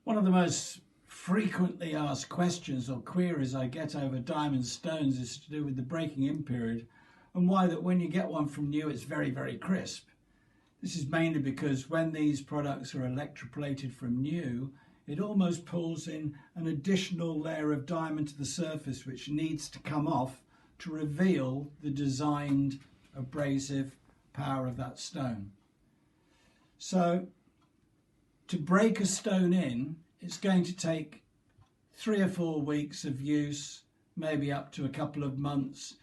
One of the most frequently asked questions or queries I get over diamond stones is to do with the breaking in period and why that when you get one from new it's very, very crisp. This is mainly because when these products are electroplated from new, it almost pulls in an additional layer of diamond to the surface which needs to come off to reveal the designed abrasive power of that stone. So to break a stone in, it's going to take 3 or 4 weeks of use, maybe up to a couple of months,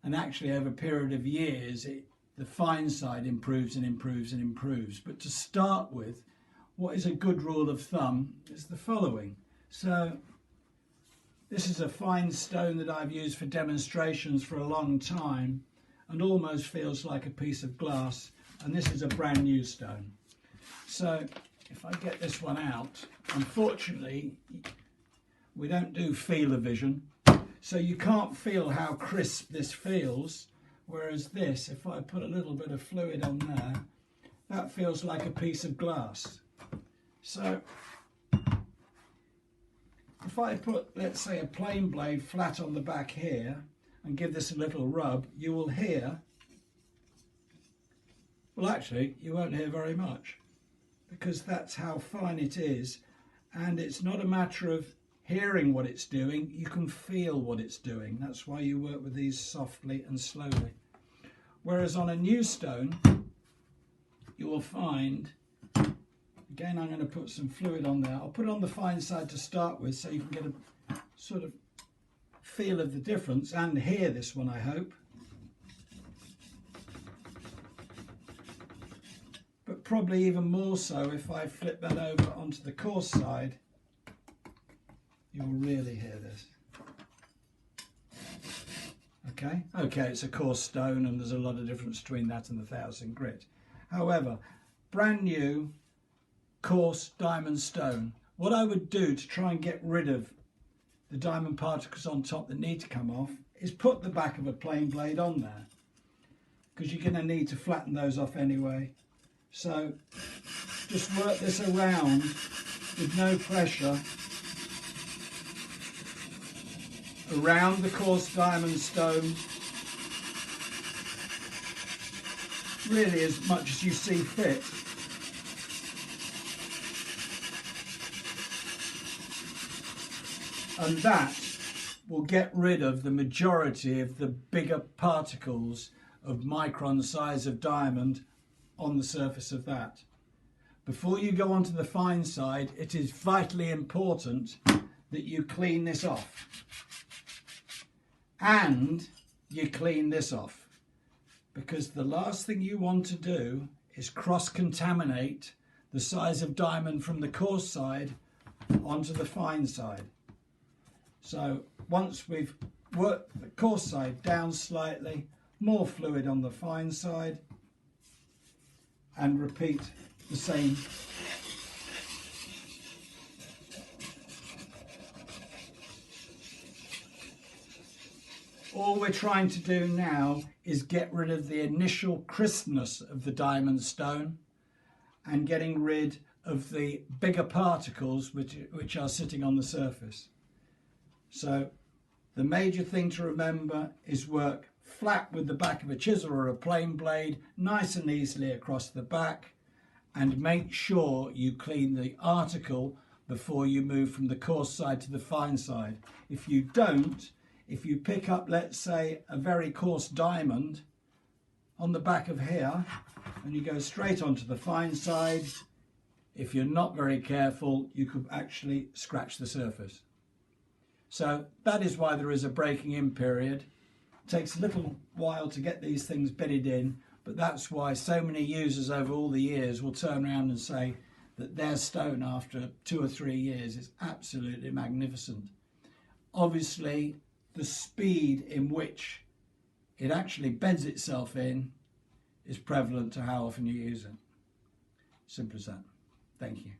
and actually over a period of years the fine side improves and improves and improves. But to start with, what is a good rule of thumb is the following. So this is a fine stone that I've used for demonstrations for a long time and almost feels like a piece of glass, and this is a brand new stone. So if I get this one out, unfortunately we don't do feeler vision, so you can't feel how crisp this feels, whereas this, if I put a little bit of fluid on there, that feels like a piece of glass. So if I put, let's say, a plain blade flat on the back here and give this a little rub, you will hear, well actually you won't hear very much, because that's how fine it is, and it's not a matter of hearing what it's doing, you can feel what it's doing. That's why you work with these softly and slowly. Whereas on a new stone, you will find, again I'm going to put some fluid on there, I'll put it on the fine side to start with so you can get a sort of feel of the difference and hear this one, I hope. But probably even more so if I flip that over onto the coarse side, you'll really hear this. Okay, it's a coarse stone and there's a lot of difference between that and the 1000 grit. However, brand new coarse diamond stone, what I would do to try and get rid of the diamond particles on top that need to come off is put the back of a plain blade on there, because you're going to need to flatten those off anyway. So just work this around with no pressure around the coarse diamond stone, really as much as you see fit. And that will get rid of the majority of the bigger particles of micron size of diamond on the surface of that. Before you go on to the fine side, it is vitally important that you clean this off. And you clean this off, because the last thing you want to do is cross-contaminate the size of diamond from the coarse side onto the fine side. So once we've worked the coarse side down slightly, more fluid on the fine side, and repeat the same. All we're trying to do now is get rid of the initial crispness of the diamond stone and getting rid of the bigger particles which are sitting on the surface. So the major thing to remember is work flat with the back of a chisel or a plain blade, nice and easily across the back, and make sure you clean the article before you move from the coarse side to the fine side. If you don't, if you pick up, let's say, a very coarse diamond on the back of here and you go straight onto the fine side, if you're not very careful, you could actually scratch the surface. So that is why there is a breaking in period. It takes a little while to get these things bedded in, but that's why so many users over all the years will turn around and say that their stone after 2 or 3 years is absolutely magnificent. Obviously, the speed in which it actually beds itself in is prevalent to how often you use it. Simple as that. Thank you.